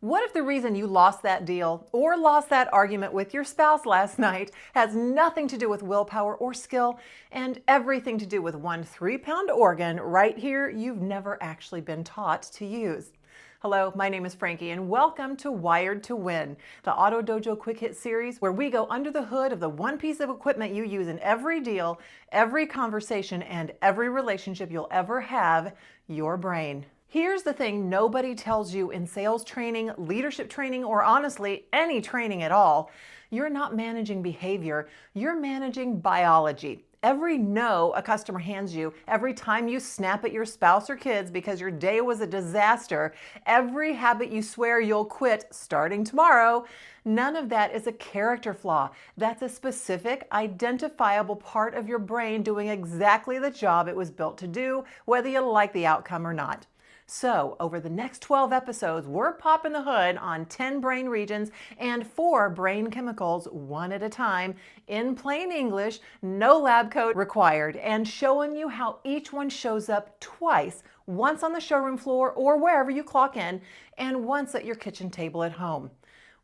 What if the reason you lost that deal or lost that argument with your spouse last night has nothing to do with willpower or skill and everything to do with one 3-pound organ right here you've never actually been taught to use? Hello, my name is Frankie and welcome to Wired to Win, the Auto Dojo Quick Hits series where we go under the hood of the one piece of equipment you use in every deal, every conversation, and every relationship you'll ever have, your brain. Here's the thing nobody tells you in sales training, leadership training, or honestly, any training at all. You're not managing behavior, you're managing biology. Every no a customer hands you, every time you snap at your spouse or kids because your day was a disaster, every habit you swear you'll quit starting tomorrow, none of that is a character flaw. That's a specific, identifiable part of your brain doing exactly the job it was built to do, whether you like the outcome or not. So, over the next 12 episodes, we're popping the hood on 10 brain regions and 4 brain chemicals, one at a time, in plain English, no lab coat required, and showing you how each one shows up twice, once on the showroom floor or wherever you clock in, and once at your kitchen table at home.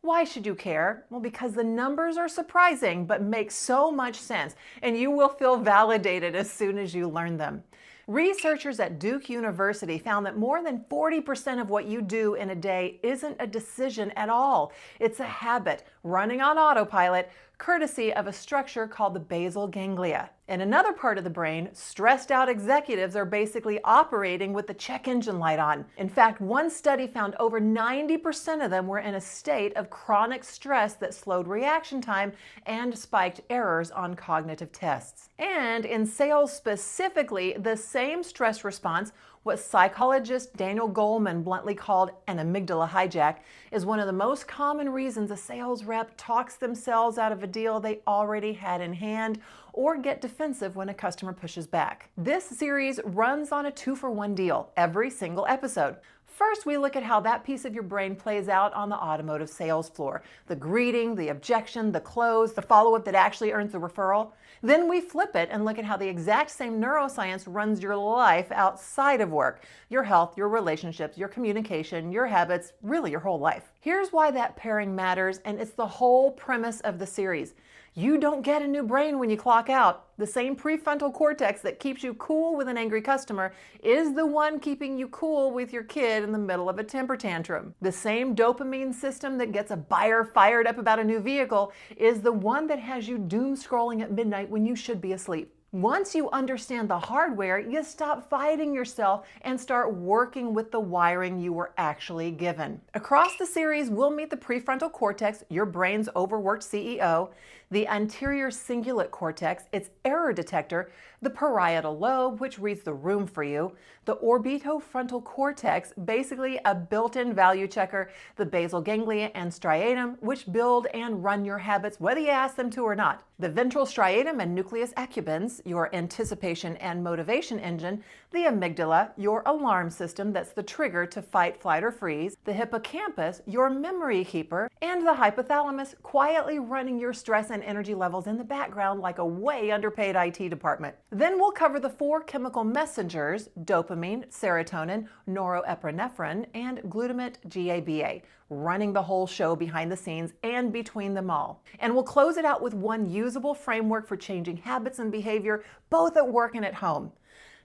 Why should you care? Well, because the numbers are surprising but make so much sense, and you will feel validated as soon as you learn them. Researchers at Duke University found that more than 40% of what you do in a day isn't a decision at all. It's a habit running on autopilot, courtesy of a structure called the basal ganglia. In another part of the brain, stressed out executives are basically operating with the check engine light on. In fact, one study found over 90% of them were in a state of chronic stress that slowed reaction time and spiked errors on cognitive tests. And in sales specifically, the same stress response, what psychologist Daniel Goleman bluntly called an amygdala hijack, is one of the most common reasons a sales rep talks themselves out of a deal they already had in hand or get defensive when a customer pushes back. This series runs on a 2-for-1 deal every single episode. First, we look at how that piece of your brain plays out on the automotive sales floor. The greeting, the objection, the close, the follow-up that actually earns the referral. Then we flip it and look at how the exact same neuroscience runs your life outside of work. Your health, your relationships, your communication, your habits, really your whole life. Here's why that pairing matters, and it's the whole premise of the series. You don't get a new brain when you clock out. The same prefrontal cortex that keeps you cool with an angry customer is the one keeping you cool with your kid in the middle of a temper tantrum. The same dopamine system that gets a buyer fired up about a new vehicle is the one that has you doom scrolling at midnight when you should be asleep. Once you understand the hardware, you stop fighting yourself and start working with the wiring you were actually given. Across the series, we'll meet the prefrontal cortex, your brain's overworked CEO, the anterior cingulate cortex, its error detector, the parietal lobe, which reads the room for you, the orbitofrontal cortex, basically a built-in value checker, the basal ganglia and striatum, which build and run your habits whether you ask them to or not, the ventral striatum and nucleus accumbens, your anticipation and motivation engine, the amygdala, your alarm system that's the trigger to fight, flight, or freeze, the hippocampus, your memory keeper, and the hypothalamus, quietly running your stress and energy levels in the background like a way underpaid IT department. Then we'll cover the 4 chemical messengers, dopamine, serotonin, norepinephrine, and glutamate GABA, running the whole show behind the scenes and between them all. And we'll close it out with one usable framework for changing habits and behavior, both at work and at home.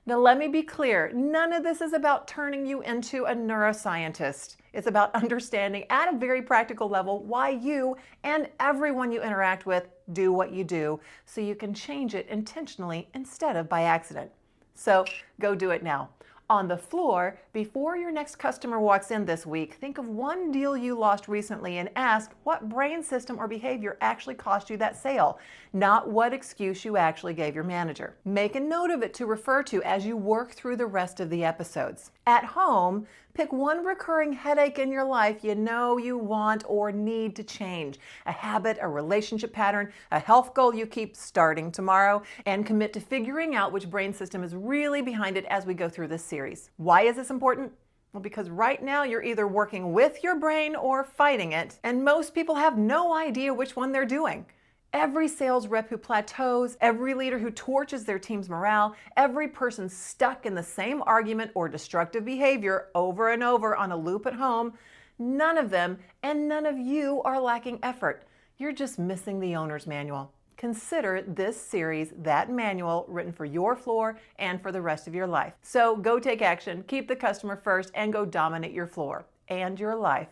Now let me be clear, none of this is about turning you into a neuroscientist. It's about understanding at a very practical level why you and everyone you interact with do what you do so you can change it intentionally instead of by accident. So go do it now. On the floor, before your next customer walks in this week, think of one deal you lost recently and ask what brain system or behavior actually cost you that sale, not what excuse you actually gave your manager. Make a note of it to refer to as you work through the rest of the episodes. At home, pick one recurring headache in your life you know you want or need to change. A habit, a relationship pattern, a health goal you keep starting tomorrow, and commit to figuring out which brain system is really behind it as we go through this series. Why is this important? Well, because right now you're either working with your brain or fighting it, and most people have no idea which one they're doing. Every sales rep who plateaus, every leader who torches their team's morale, every person stuck in the same argument or destructive behavior over and over on a loop at home None of them and none of you are lacking effort. You're just missing the owner's manual. Consider this series that manual written for your floor and for the rest of your life. So go take action, keep the customer first, and go dominate your floor and your life.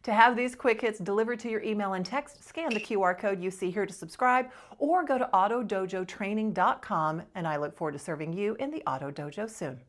To have these quick hits delivered to your email and text, scan the QR code you see here to subscribe, or go to autodojotraining.com, and I look forward to serving you in the Auto Dojo soon.